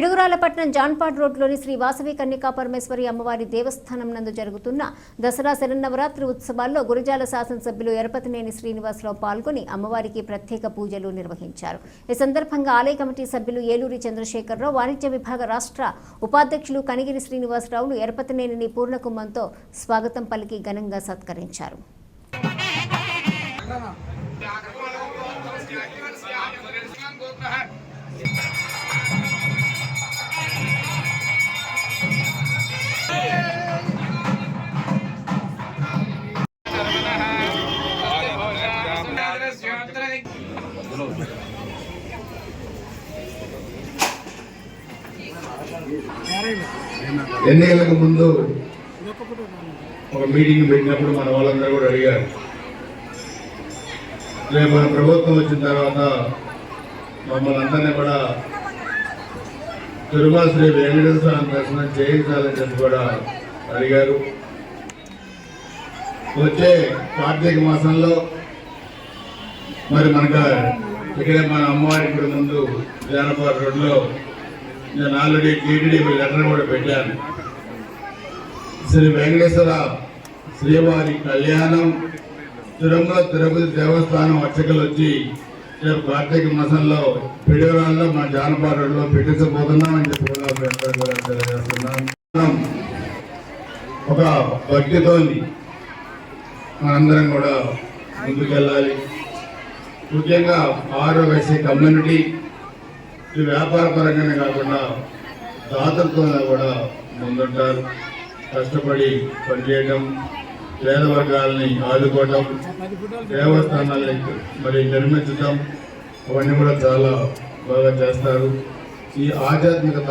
పిడుగురాలపట్నం జాన్పాడ్ రోడ్లోని శ్రీ వాసవి కన్యకా పరమేశ్వరి అమ్మవారి దేవస్థానం నందు జరుగుతున్న దసరా శరన్నవరాత్రి ఉత్సవాల్లో గురిజాల శాసనసభ్యులు ఎరపతినేని శ్రీనివాసరావు పాల్గొని అమ్మవారికి ప్రత్యేక పూజలు నిర్వహించారు. ఈ సందర్భంగా ఆలయ కమిటీ సభ్యులు ఏలూరి చంద్రశేఖరరావు, వాణిజ్య విభాగ రాష్ట్ర ఉపాధ్యక్షులు కనిగిరి శ్రీనివాసరావులు ఎరపతినేనిని పూర్ణకుంభంతో స్వాగతం పలికి ఘనంగా సత్కరించారు. ఎన్నికలకు ముందు ఒక మీటింగ్ పెట్టినప్పుడు మన వాళ్ళందరూ కూడా అడిగారు, రేపు మన ప్రభుత్వం వచ్చిన తర్వాత మమ్మల్ని అందరినీ కూడా తిరుమల శ్రీ వెంకటేశ్వర స్వామి దర్శనం చేయించాలని చెప్పి కూడా అడిగారు. వచ్చే కార్తీక మాసంలో మరి మనకు ఇక్కడే మన అమ్మవారి గుడి ముందు జానపాడ్ రోడ్లో నేను ఆల్రెడీ టీటీడీ లెటర్ కూడా పెట్టాను. శ్రీ వెంకటేశ్వర శ్రీవారి కళ్యాణం తిరుమల తిరుపతి దేవస్థానం అర్చకులు వచ్చి రేపు కార్తీక మాసంలో పిడుగురాల్లో మన జానపాడ్ రోడ్లో పెట్టించబోతున్నామని చెప్పి కూడా తెలియజేస్తున్నాం. ఒక భక్తితో మనందరం కూడా ముందుకెళ్ళాలి. ముఖ్యంగా ఆరోగ్యశ్రీ కమ్యూనిటీ ఈ వ్యాపార పరంగానే కాకుండా దాతృత్వంగా కూడా ముందుంటారు. కష్టపడి పనిచేయడం, పేద వర్గాలని ఆదుకోవటం, దేవస్థానాలని మరి నిర్మించడం, అవన్నీ కూడా చాలా బాగా చేస్తారు. ఈ ఆధ్యాత్మికత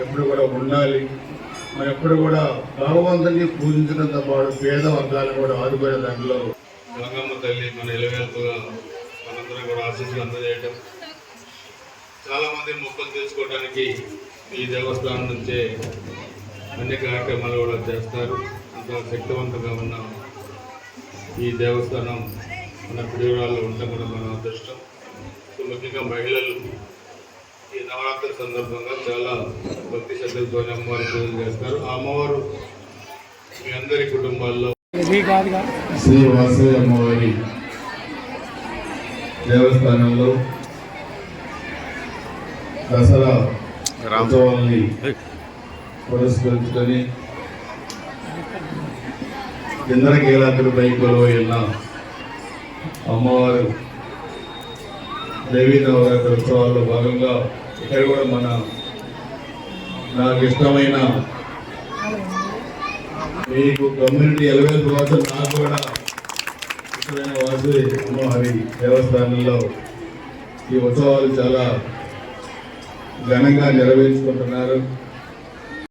ఎప్పుడు కూడా ఉండాలి. మనం ఎప్పుడు కూడా భగవంతుని పూజించడంతో పాటు పేద వర్గాలను కూడా ఆదుకునే దాంట్లో గంగమ్మ తల్లి మన ఎలవేల్పుగా మనందరం కూడా ఆశీస్సులు అందజేయటం, చాలా మంది మొక్కలు తీసుకోవడానికి ఈ దేవస్థానం నుంచే అన్ని కార్యక్రమాలు కూడా చేస్తారు. అంత శక్తివంతంగా ఉన్న ఈ దేవస్థానం మన పిడుగురాల్లో ఉండటం కూడా మన అదృష్టం. ముఖ్యంగా మహిళలు ఈ నవరాత్రి సందర్భంగా చాలా భక్తి శ్రద్ధలతో అమ్మవారి పూజలు చేస్తారు. ఆ అమ్మవారు మీ అందరి కుటుంబాల్లో శ్రీ వాసవి అమ్మవారి దేవస్థానంలో దసరా ఉత్సవాలని పురస్కరించుకొని ఇంద్రకీలాద్రిపై కొలువై ఉన్న అమ్మవారు దేవీ నవరాత్రి ఉత్సవాల్లో భాగంగా ఇక్కడ కూడా నాకు ఇష్టమైన మీకు కమ్యూనిటీ ఎలవేల్ కోసం నాకు కూడా ఇష్టమైన వాసవి అమ్మవారి దేవస్థానంలో ఈ ఉత్సవాలు చాలా ఘనంగా నిర్వహించుకుంటున్నారు.